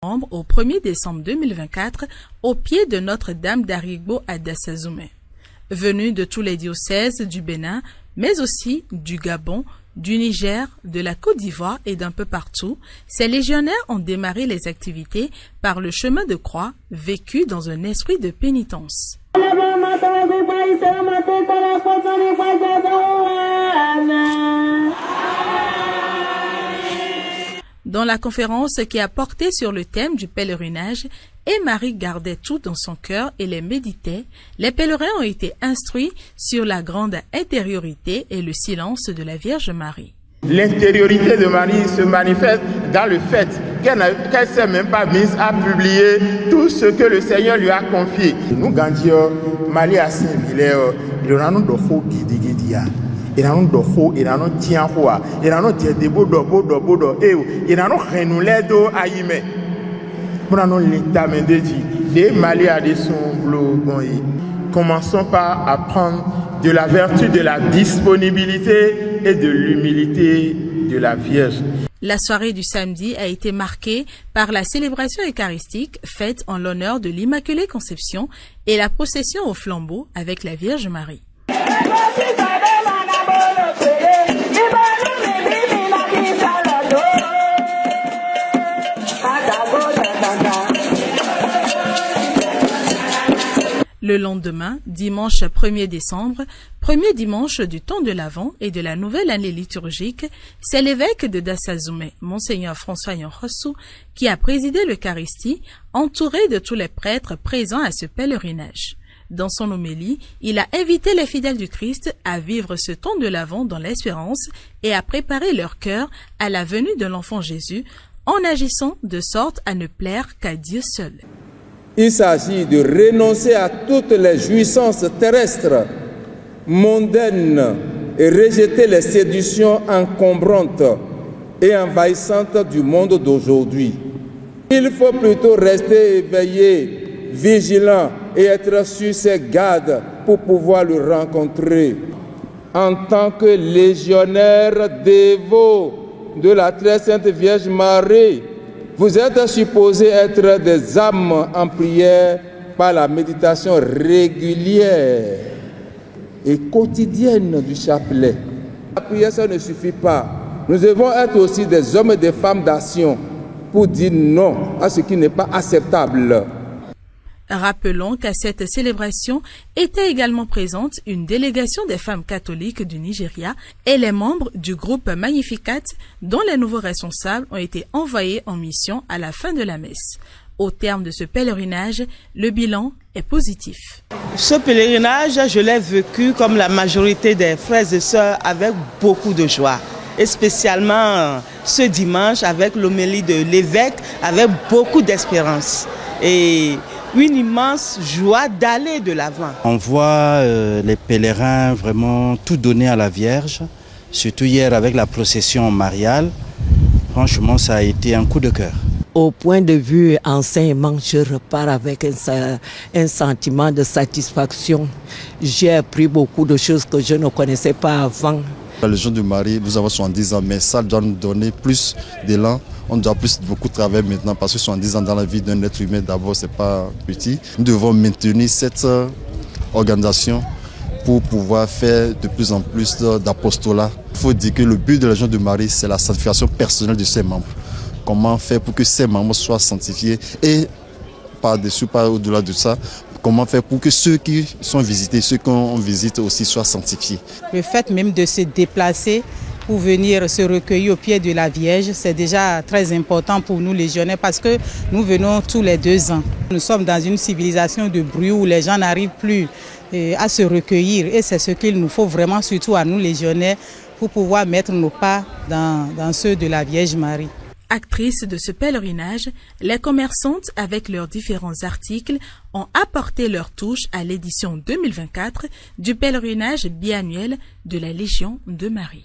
Au 1er décembre 2024, au pied de Notre-Dame d'Arigbo à Dassazoumé. Venus de tous les diocèses du Bénin, mais aussi du Gabon, du Niger, de la Côte d'Ivoire et d'un peu partout, ces légionnaires ont démarré les activités par le chemin de croix, vécu dans un esprit de pénitence. Dans la conférence qui a porté sur le thème du pèlerinage, et Marie gardait tout dans son cœur et les méditait, les pèlerins ont été instruits sur la grande intériorité et le silence de la Vierge Marie. L'intériorité de Marie se manifeste dans le fait qu'elle ne s'est même pas mise à publier tout ce que le Seigneur lui a confié. Nous grandions, Marie a Saint-Hilaire, il y a un doho guidigidia. Il y a un doho, il y a un tianhoa, il y a un diadebo dobo, il y a un renouledo aïme. Commençons par apprendre de la vertu de la disponibilité et de l'humilité de la Vierge. La soirée du samedi a été marquée par la célébration eucharistique faite en l'honneur de l'Immaculée Conception et la procession au flambeau avec la Vierge Marie. Le lendemain, dimanche 1er décembre, premier dimanche du temps de l'Avent et de la nouvelle année liturgique, c'est l'évêque de Dassazoumé, Monseigneur François Yanrossou, qui a présidé l'Eucharistie, entouré de tous les prêtres présents à ce pèlerinage. Dans son homélie, il a invité les fidèles du Christ à vivre ce temps de l'Avent dans l'espérance et à préparer leur cœur à la venue de l'enfant Jésus, en agissant de sorte à ne plaire qu'à Dieu seul. Il s'agit de renoncer à toutes les jouissances terrestres, mondaines, et rejeter les séductions encombrantes et envahissantes du monde d'aujourd'hui. Il faut plutôt rester éveillé, vigilant et être sur ses gardes pour pouvoir le rencontrer. En tant que légionnaire dévot de la très sainte Vierge Marie, vous êtes supposés être des âmes en prière par la méditation régulière et quotidienne du chapelet. La prière, ça ne suffit pas. Nous devons être aussi des hommes et des femmes d'action pour dire non à ce qui n'est pas acceptable. Rappelons qu'à cette célébration était également présente une délégation des femmes catholiques du Nigeria et les membres du groupe Magnificat dont les nouveaux responsables ont été envoyés en mission à la fin de la messe. Au terme de ce pèlerinage, le bilan est positif. Ce pèlerinage, je l'ai vécu comme la majorité des frères et sœurs avec beaucoup de joie. Et spécialement ce dimanche avec l'homélie de l'évêque avec beaucoup d'espérance. Et une immense joie d'aller de l'avant. On voit les pèlerins vraiment tout donner à la Vierge, surtout hier avec la procession mariale. Franchement, ça a été un coup de cœur. Au point de vue enseignement, je repars avec un sentiment de satisfaction. J'ai appris beaucoup de choses que je ne connaissais pas avant. La Légion de Marie, nous avons 70 ans, mais ça doit nous donner plus d'élan. On doit beaucoup travailler maintenant parce que 70 ans dans la vie d'un être humain, d'abord, ce n'est pas petit. Nous devons maintenir cette organisation pour pouvoir faire de plus en plus d'apostolat. Il faut dire que le but de la Légion de Marie, c'est la sanctification personnelle de ses membres. Comment faire pour que ses membres soient sanctifiés et par-dessus, pas au-delà de ça, comment faire pour que ceux qui sont visités, ceux qu'on visite aussi soient sanctifiés. Le fait même de se déplacer pour venir se recueillir au pied de la Vierge, c'est déjà très important pour nous légionnaires parce que nous venons tous les 2 ans. Nous sommes dans une civilisation de bruit où les gens n'arrivent plus à se recueillir et c'est ce qu'il nous faut vraiment, surtout à nous légionnaires, pour pouvoir mettre nos pas dans ceux de la Vierge Marie. Actrices de ce pèlerinage, les commerçantes, avec leurs différents articles, ont apporté leur touche à l'édition 2024 du pèlerinage biannuel de la Légion de Marie.